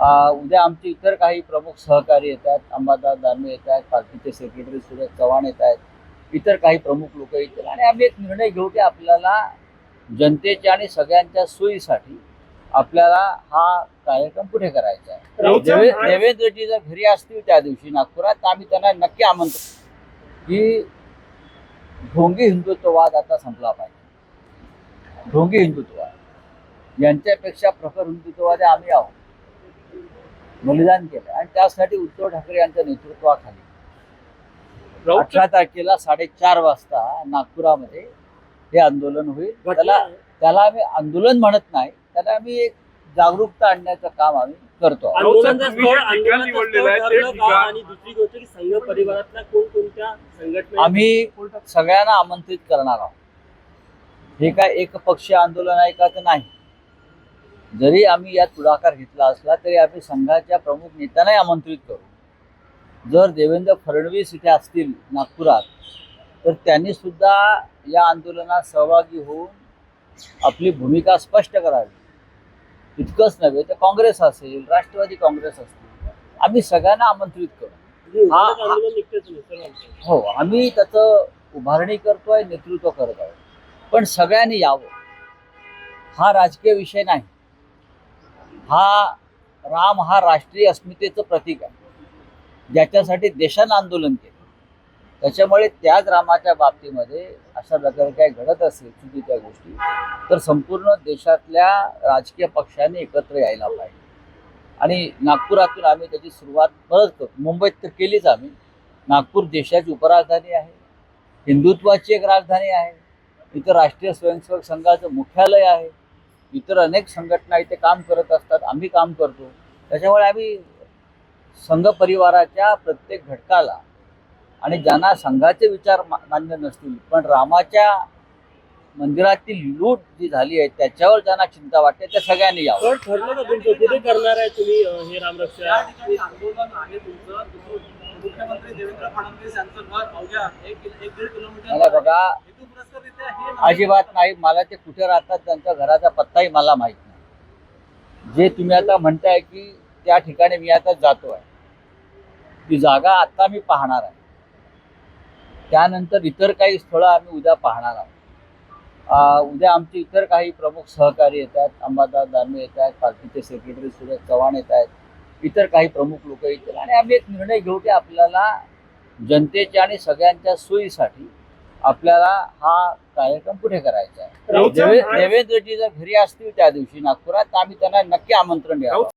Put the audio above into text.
उद्या आमचे इतर काही प्रमुख सहकारी येत आहेत. अंबादास दानवे येत आहेत, पार्टीचे सेक्रेटरी सुरेश चव्हाण येत आहेत, इतर काही प्रमुख लोक येतील आणि आम्ही एक निर्णय घेऊ की आपल्याला जनतेच्या आणि सगळ्यांच्या सोयीसाठी आपल्याला हा कार्यक्रम कुठे करायचा आहे. देवेंद्रजी जर घरी असतील त्या दिवशी नागपुरात, तर आम्ही त्यांना नक्की आमंत्रण की ढोंगी हिंदुत्ववाद आता संपला पाहिजे. ढोंगी हिंदुत्ववाद यांच्यापेक्षा प्रखर हिंदुत्ववादी आम्ही आहोत. बलिदान केलं आणि त्यासाठी उद्धव ठाकरे यांच्या नेतृत्वाखाली 18 तारखेला 4:30 वाजता नागपुरामध्ये हे आंदोलन होईल. त्याला आम्ही आंदोलन म्हणत नाही, त्याला आम्ही एक जागरूकता आणण्याचं काम आम्ही करतो. आम्ही सगळ्यांना आमंत्रित करणार आहोत. हे काय एकपक्षीय आंदोलन आहे का तर नाही. जरी आम्ही यात पुढाकार घेतला असला तरी आम्ही संघाच्या प्रमुख नेत्यांनाही आमंत्रित करू. जर देवेंद्र फडणवीस इथे असतील नागपुरात, तर त्यांनी सुद्धा या आंदोलनात सहभागी होऊन आपली भूमिका स्पष्ट करावी. इतकंच नव्हे तर काँग्रेस असेल, राष्ट्रवादी काँग्रेस असतील, आम्ही सगळ्यांना आमंत्रित करू. हो, आम्ही त्याचं उभारणी करतोय, नेतृत्व करत आहोत. पण सगळ्यांनी यावं. हा राजकीय विषय नाही. राम हा राष्ट्रीय अस्मितेचं प्रतीक आहे, ज्याच्यासाठी देशानं आंदोलन केलं. त्याच्यामुळे त्याच रामाच्या बाबतीमध्ये अशा प्रकारे काही घडत असेल चुकीच्या गोष्टी, तर संपूर्ण देशातल्या राजकीय पक्षांनी एकत्र यायला पाहिजे. आणि नागपुरातून आम्ही त्याची सुरुवात परत करू. मुंबईत तर केलीच आम्ही. नागपूर देशाची उपराजधानी आहे, हिंदुत्वाची एक राजधानी आहे. इथं राष्ट्रीय स्वयंसेवक संघाचं मुख्यालय आहे. इतर अनेक संघटना इथे काम करत असतात, आम्ही काम करतो. त्याच्यामुळे आम्ही संघ परिवाराच्या प्रत्येक घटकाला आणि ज्यांना संघाचे विचार मान्य नसतील, पण रामाच्या मंदिरातील लूट जी झाली आहे त्याच्यावर ज्यांना चिंता वाटते, त्या सगळ्यांनी यावं. ठरलं का तुमचं कुठे करणार आहे तुम्ही हे रामरक्षा? आंदोलन आहे तुमचं. मुख्यमंत्री देवेंद्र फडणवीस यांचं घर अवघ्या 1-1.5 किलोमीटर. मला बघा, अजिबात नाही. मला ते कुठे राहतात त्यांच्या घराचा पत्ताही मला माहित नाही. जे तुम्ही आता म्हणताय की त्या ठिकाणी मी आता जातो आहे, ती जागा आता मी पाहणार आहे. त्यानंतर इतर काही स्थळं आम्ही उद्या पाहणार आहोत. उद्या आमचे इतर काही प्रमुख सहकारी येत आहेत. अंबादास दानवे येत आहेत, पार्टीचे सेक्रेटरी सुरेश चव्हाण येत आहेत, इतर काही प्रमुख लोक येतील आणि आम्ही एक निर्णय घेऊ की आपल्याला जनतेच्या आणि सगळ्यांच्या सोयीसाठी आपल्याला हा कार्यक्रम कुठे करायचा आहे. देवेंद्रजी जर घरी असतील त्या दिवशी नागपुरात, तर आम्ही त्यांना नक्की आमंत्रण द्यावं.